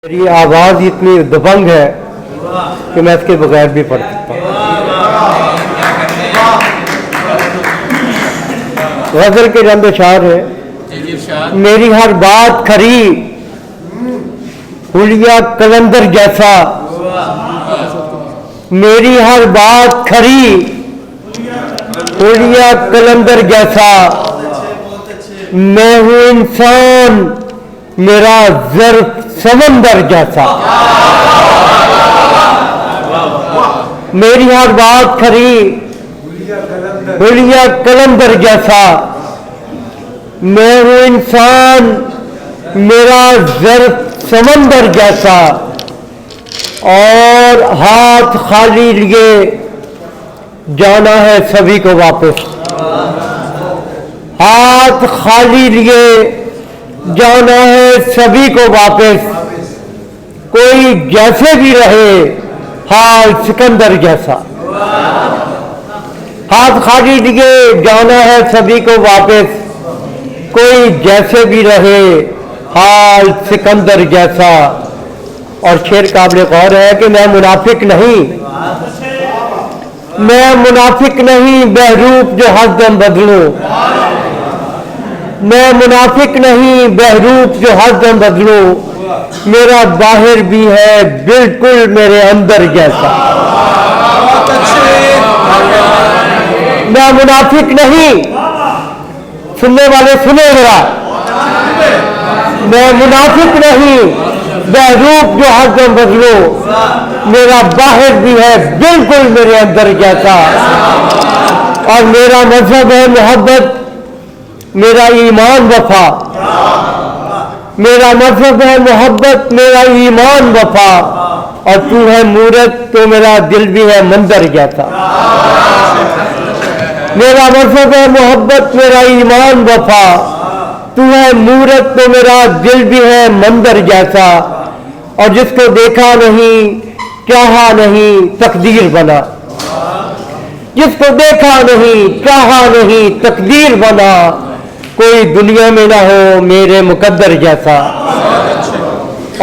میری آواز اتنی دبنگ ہے کہ میں اس کے بغیر بھی پڑھ سکتا ہوں۔ غزل کے چند اشعار ہے۔ میری ہر بات کھری حلیہ قلندر جیسا، میری ہر بات کھری حلیہ قلندر جیسا، میں ہوں انسان میرا ظرف سمندر جیسا، میری ہر بات کھری حلیہ قلندر جیسا، میں ہوں انسان میرا ظرف سمندر جیسا، اور ہاتھ خالی لیے جانا ہے سبھی کو واپس، ہاتھ خالی لیے جانا ہے سبھی کو واپس، کوئی جیسے بھی رہے حال سکندر جیسا، ہاتھ خالی لیے جانا ہے سبھی کو واپس، کوئی جیسے بھی رہے حال سکندر جیسا۔ اور شعر قابل غور ہے کہ میں منافق نہیں، میں منافق نہیں بہروپ جو ہر دم بدلوں، میں منافق نہیں بہروپ جو ہر دم بدلوں، میرا باہر بھی ہے بالکل میرے اندر جیسا، میں منافق نہیں، سننے والے سنے ذرا، میں منافق نہیں بہروپ جو ہر دم بدلوں، میرا باہر بھی ہے بالکل میرے اندر جیسا، اور میرا مذہب ہے محبت، میرا ایمان وفا، میرا مذہب ہے محبت، میرا ایمان وفا، اور تو ہے مورت تو میرا دل بھی ہے منظر جیسا، میرا مذہب ہے محبت، میرا ایمان وفا، تو ہے مورت تو میرا دل بھی ہے منظر جیسا، اور جس کو دیکھا نہیں چاہا نہیں تقدیر بنا، جس کو دیکھا نہیں چاہا نہیں تقدیر بنا، کوئی دنیا میں نہ ہو میرے مقدر جیسا،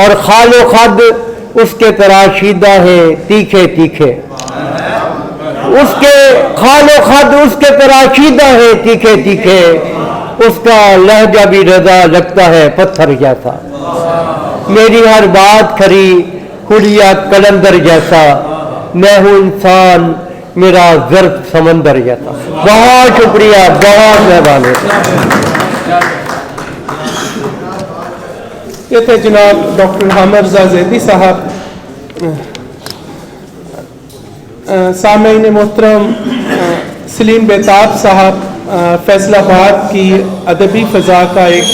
اور خال و خد اس کے تراشیدہ ہے تیکھے تیکھے، اس کے خال و خد اس کے تراشیدہ ہے تیکھے تیکھے، اس کا لہجہ بھی رضا لگتا ہے پتھر جیسا، میری ہر بات کھری حلیہ قلندر جیسا، میں ہوں انسان میرا ظرف سمندر جیسا۔ بہت شکریہ، بہت مہربانی۔ یہ تھے جناب ڈاکٹر حامد رضا زیدی صاحب۔ سامعین محترم، سلیم بیتاب صاحب فیصل آباد کی ادبی فضا کا ایک